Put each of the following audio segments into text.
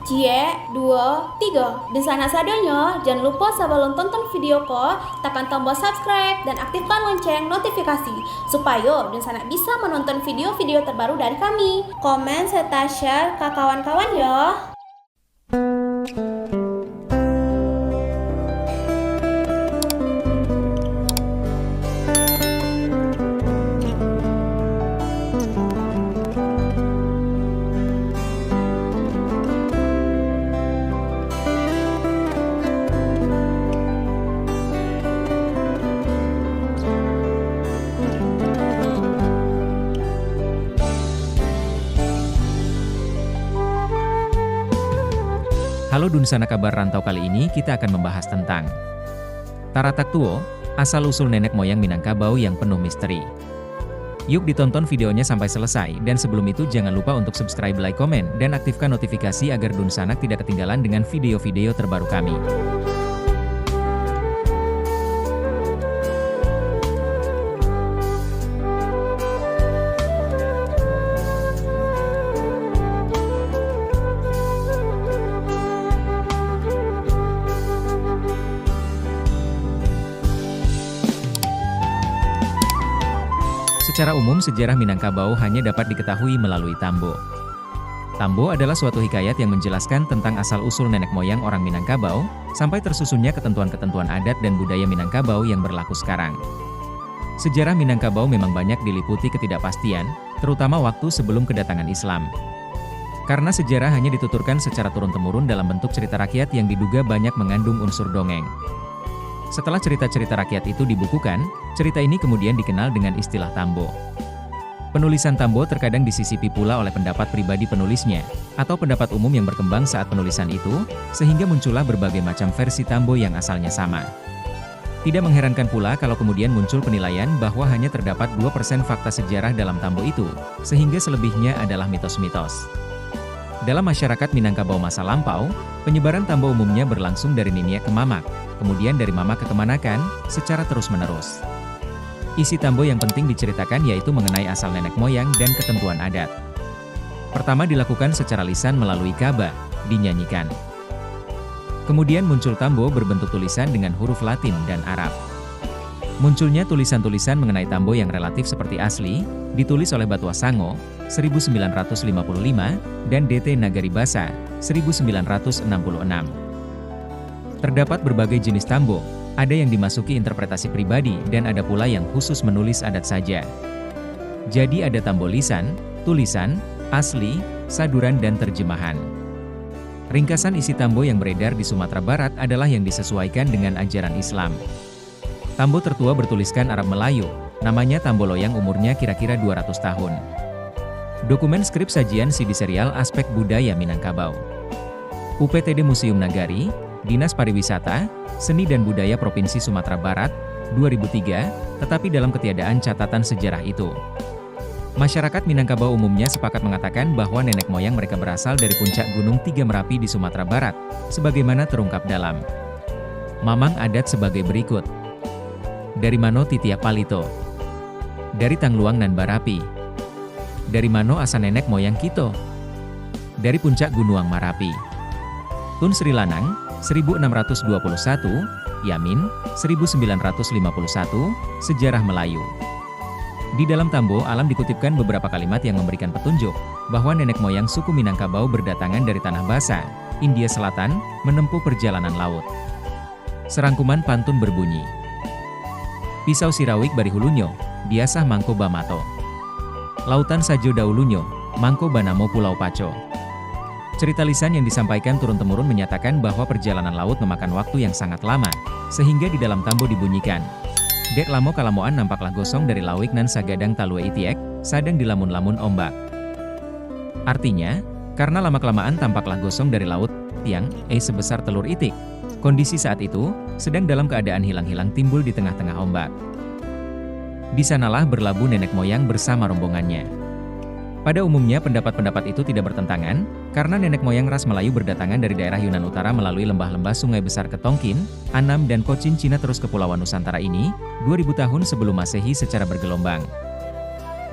Cie, dua, tiga. Di sana sadonya, jangan lupa sebelum tonton video ko, tekan tombol subscribe dan aktifkan lonceng notifikasi supaya di sana bisa menonton video-video terbaru dari kami. Komen serta share ke kawan-kawan ya. Halo Dunsana Kabar Rantau, kali ini kita akan membahas tentang Taratak Tuo, asal-usul nenek moyang Minangkabau yang penuh misteri. Yuk ditonton videonya sampai selesai, dan sebelum itu jangan lupa untuk subscribe, like, komen, dan aktifkan notifikasi agar Dunsana tidak ketinggalan dengan video-video terbaru kami. Secara umum, sejarah Minangkabau hanya dapat diketahui melalui Tambo. Tambo adalah suatu hikayat yang menjelaskan tentang asal-usul nenek moyang orang Minangkabau, sampai tersusunnya ketentuan-ketentuan adat dan budaya Minangkabau yang berlaku sekarang. Sejarah Minangkabau memang banyak diliputi ketidakpastian, terutama waktu sebelum kedatangan Islam. Karena sejarah hanya dituturkan secara turun-temurun dalam bentuk cerita rakyat yang diduga banyak mengandung unsur dongeng. Setelah cerita-cerita rakyat itu dibukukan, cerita ini kemudian dikenal dengan istilah Tambo. Penulisan Tambo terkadang disisipi pula oleh pendapat pribadi penulisnya, atau pendapat umum yang berkembang saat penulisan itu, sehingga muncullah berbagai macam versi Tambo yang asalnya sama. Tidak mengherankan pula kalau kemudian muncul penilaian bahwa hanya terdapat 2% fakta sejarah dalam Tambo itu, sehingga selebihnya adalah mitos-mitos. Dalam masyarakat Minangkabau masa lampau, penyebaran Tambo umumnya berlangsung dari Niniak ke Mamak, kemudian dari Mamak ke Kemanakan, secara terus-menerus. Isi Tambo yang penting diceritakan yaitu mengenai asal nenek moyang dan ketentuan adat. Pertama dilakukan secara lisan melalui kaba, dinyanyikan. Kemudian muncul Tambo berbentuk tulisan dengan huruf Latin dan Arab. Munculnya tulisan-tulisan mengenai Tambo yang relatif seperti asli, ditulis oleh Batwa Sango, 1955, dan DT Nagaribasa, 1966. Terdapat berbagai jenis Tambo, ada yang dimasuki interpretasi pribadi dan ada pula yang khusus menulis adat saja. Jadi ada Tambo lisan, tulisan, asli, saduran dan terjemahan. Ringkasan isi Tambo yang beredar di Sumatera Barat adalah yang disesuaikan dengan ajaran Islam. Tambo tertua bertuliskan Arab Melayu, namanya Tambo Loyang, umurnya kira-kira 200 tahun. Dokumen skrip sajian CD serial aspek budaya Minangkabau. UPTD Museum Nagari, Dinas Pariwisata, Seni dan Budaya Provinsi Sumatera Barat, 2003, tetapi dalam ketiadaan catatan sejarah itu. Masyarakat Minangkabau umumnya sepakat mengatakan bahwa nenek moyang mereka berasal dari puncak Gunung Tiga Merapi di Sumatera Barat, sebagaimana terungkap dalam Mamang Adat sebagai berikut. Dari mano titiak palito? Dari Tangluang nan Barapi. Dari mano asa nenek moyang kito? Dari puncak Gunung Marapi. Tun Sri Lanang, 1621, Yamin, 1951, Sejarah Melayu. Di dalam Tambo Alam dikutipkan beberapa kalimat yang memberikan petunjuk bahwa nenek moyang suku Minangkabau berdatangan dari Tanah Basa, India Selatan, menempuh perjalanan laut. Serangkuman pantun berbunyi. Pisau sirawik bari hulunyo, biasah mangko bamato. Lautan sajo daulunyo, mangko banamo pulau paco. Cerita lisan yang disampaikan turun-temurun menyatakan bahwa perjalanan laut memakan waktu yang sangat lama, sehingga di dalam Tambo dibunyikan. Dek lamo kalamoan nampaklah gosong dari lawik nan sagadang talue itiek, sadang dilamun-lamun ombak. Artinya, karena lama-kelamaan tampaklah gosong dari laut, tiang, sebesar telur itik. Kondisi saat itu, sedang dalam keadaan hilang-hilang timbul di tengah-tengah ombak. Di sanalah berlabuh nenek moyang bersama rombongannya. Pada umumnya pendapat-pendapat itu tidak bertentangan, karena nenek moyang ras Melayu berdatangan dari daerah Yunan Utara melalui lembah-lembah sungai besar Ketongkin, Annam dan Cochin Cina terus ke Kepulauan Nusantara ini, 2000 tahun sebelum Masehi secara bergelombang.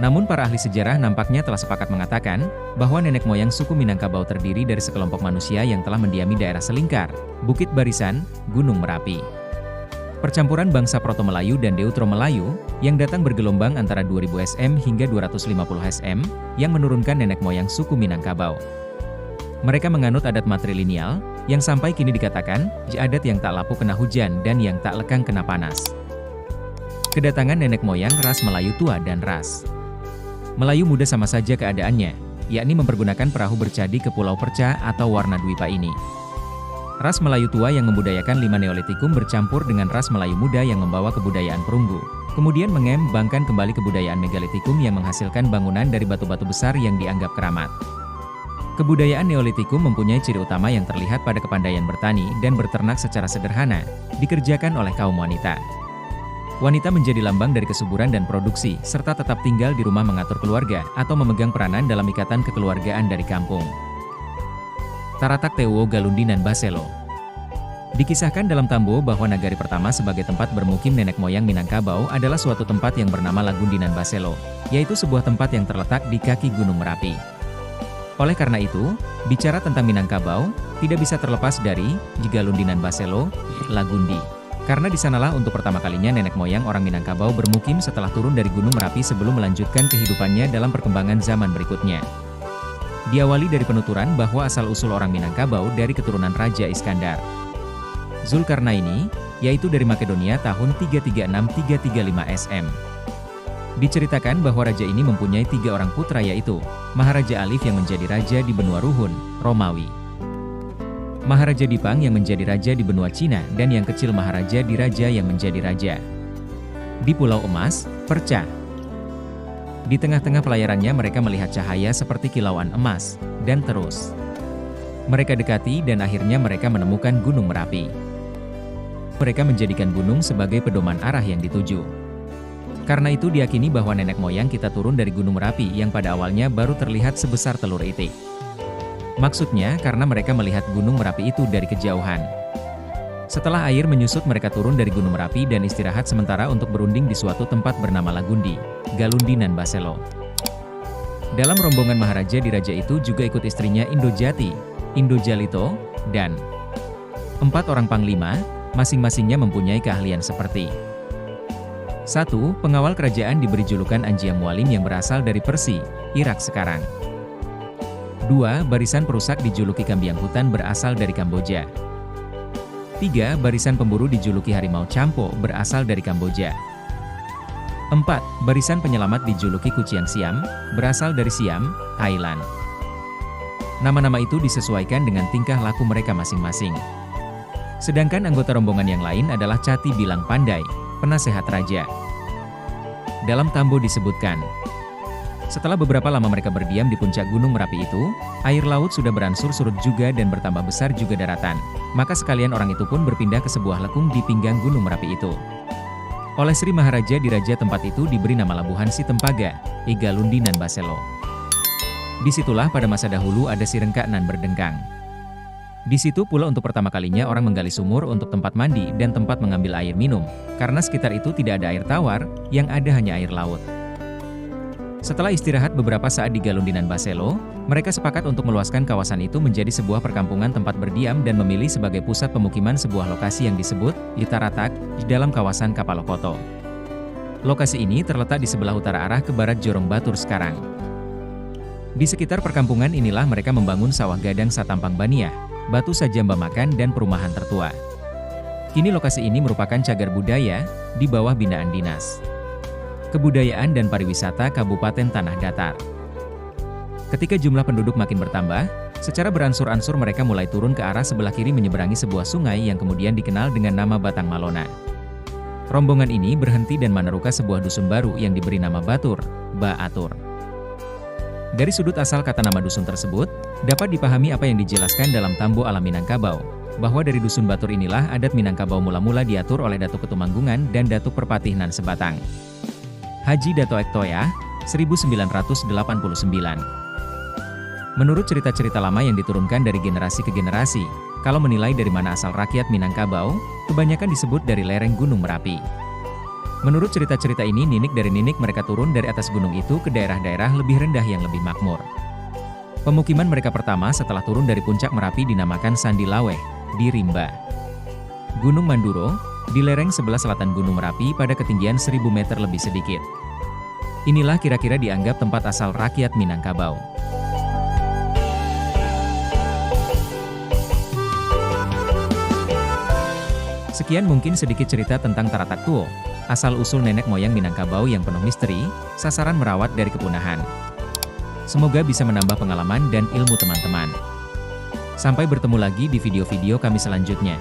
Namun para ahli sejarah nampaknya telah sepakat mengatakan bahwa nenek moyang suku Minangkabau terdiri dari sekelompok manusia yang telah mendiami daerah Selingkar, Bukit Barisan, Gunung Merapi. Percampuran bangsa Proto-Melayu dan Deutero-Melayu yang datang bergelombang antara 2000 SM hingga 250 SM yang menurunkan nenek moyang suku Minangkabau. Mereka menganut adat matrilineal yang sampai kini dikatakan adat yang tak lapu kena hujan dan yang tak lekang kena panas. Kedatangan nenek moyang ras Melayu tua dan ras Melayu muda sama saja keadaannya, yakni mempergunakan perahu bercadi ke Pulau Perca atau warna Dwipa ini. Ras Melayu tua yang membudayakan 5 Neolitikum bercampur dengan ras Melayu muda yang membawa kebudayaan perunggu, kemudian mengembangkan kembali kebudayaan Megalitikum yang menghasilkan bangunan dari batu-batu besar yang dianggap keramat. Kebudayaan Neolitikum mempunyai ciri utama yang terlihat pada kepandaian bertani dan berternak secara sederhana, dikerjakan oleh kaum wanita. Wanita menjadi lambang dari kesuburan dan produksi, serta tetap tinggal di rumah mengatur keluarga atau memegang peranan dalam ikatan kekeluargaan dari kampung. Taratak Teuwo Galundinan Baselo. Dikisahkan dalam Tambo bahwa nagari pertama sebagai tempat bermukim nenek moyang Minangkabau adalah suatu tempat yang bernama Lagundinan Baselo, yaitu sebuah tempat yang terletak di kaki Gunung Merapi. Oleh karena itu, bicara tentang Minangkabau, tidak bisa terlepas dari Galundinan Baselo, Lagundi. Karena di sanalah untuk pertama kalinya nenek moyang orang Minangkabau bermukim setelah turun dari Gunung Merapi sebelum melanjutkan kehidupannya dalam perkembangan zaman berikutnya. Diawali dari penuturan bahwa asal-usul orang Minangkabau dari keturunan Raja Iskandar Zulkarnaini, yaitu dari Makedonia tahun 336-335 SM. Diceritakan bahwa raja ini mempunyai 3 orang putra yaitu Maharaja Alif yang menjadi raja di benua Ruhun, Romawi, Maharaja Dipang yang menjadi raja di benua Cina, dan yang kecil Maharaja Diraja yang menjadi raja di Pulau Emas, Perca. Di tengah-tengah pelayarannya mereka melihat cahaya seperti kilauan emas, dan terus mereka dekati dan akhirnya mereka menemukan Gunung Merapi. Mereka menjadikan gunung sebagai pedoman arah yang dituju. Karena itu diyakini bahwa nenek moyang kita turun dari Gunung Merapi yang pada awalnya baru terlihat sebesar telur itik. Maksudnya karena mereka melihat Gunung Merapi itu dari kejauhan. Setelah air menyusut mereka turun dari Gunung Merapi dan istirahat sementara untuk berunding di suatu tempat bernama Lagundi, Galundinan Baselo. Dalam rombongan Maharaja Diraja itu juga ikut istrinya Indojati, Indojalito, dan 4 orang panglima, masing-masingnya mempunyai keahlian seperti 1. Pengawal kerajaan diberi julukan Anjia Mualim yang berasal dari Persi, Irak sekarang. 2. Barisan perusak dijuluki Kambiang Hutan berasal dari Kamboja. 3. Barisan pemburu dijuluki Harimau Campo berasal dari Kamboja. 4. Barisan penyelamat dijuluki Kuciang Siam, berasal dari Siam, Thailand. Nama-nama itu disesuaikan dengan tingkah laku mereka masing-masing. Sedangkan anggota rombongan yang lain adalah Cati Bilang Pandai, penasehat raja. Dalam Tambo disebutkan, setelah beberapa lama mereka berdiam di puncak Gunung Merapi itu, air laut sudah beransur surut juga dan bertambah besar juga daratan. Maka sekalian orang itu pun berpindah ke sebuah lekung di pinggang Gunung Merapi itu. Oleh Sri Maharaja Diraja tempat itu diberi nama Labuhan Si Tempaga, Galundinan Baselo. Disitulah pada masa dahulu ada si Rengkaknan berdengkang. Di situ pula untuk pertama kalinya orang menggali sumur untuk tempat mandi dan tempat mengambil air minum, karena sekitar itu tidak ada air tawar, yang ada hanya air laut. Setelah istirahat beberapa saat di Galundinan Baselo, mereka sepakat untuk meluaskan kawasan itu menjadi sebuah perkampungan tempat berdiam dan memilih sebagai pusat pemukiman sebuah lokasi yang disebut Taratak di dalam kawasan Kapalokoto. Lokasi ini terletak di sebelah utara arah ke barat Jorong Batur sekarang. Di sekitar perkampungan inilah mereka membangun sawah gadang Satampang Baniah, Batu Sajamba Makan dan perumahan tertua. Kini lokasi ini merupakan cagar budaya di bawah binaan Dinas Kebudayaan dan Pariwisata Kabupaten Tanah Datar. Ketika jumlah penduduk makin bertambah, secara beransur-ansur mereka mulai turun ke arah sebelah kiri menyeberangi sebuah sungai yang kemudian dikenal dengan nama Batang Malona. Rombongan ini berhenti dan meneruka sebuah dusun baru yang diberi nama Batur, Baatur. Dari sudut asal kata nama dusun tersebut, dapat dipahami apa yang dijelaskan dalam Tambo ala Minangkabau, bahwa dari dusun Batur inilah adat Minangkabau mula-mula diatur oleh Datuk Ketumanggungan dan Datuk Perpatihnan Sebatang. Haji Dato Ektoyah, 1989. Menurut cerita-cerita lama yang diturunkan dari generasi ke generasi, kalau menilai dari mana asal rakyat Minangkabau, kebanyakan disebut dari lereng Gunung Merapi. Menurut cerita-cerita ini, ninik mereka turun dari atas gunung itu ke daerah-daerah lebih rendah yang lebih makmur. Pemukiman mereka pertama setelah turun dari puncak Merapi dinamakan Sandi Laweh, di Rimba. Gunung Manduro, di lereng sebelah selatan Gunung Merapi pada ketinggian 1000 meter lebih sedikit. Inilah kira-kira dianggap tempat asal rakyat Minangkabau. Sekian mungkin sedikit cerita tentang Taratak Tuo, asal-usul nenek moyang Minangkabau yang penuh misteri, sasaran merawat dari kepunahan. Semoga bisa menambah pengalaman dan ilmu teman-teman. Sampai bertemu lagi di video-video kami selanjutnya.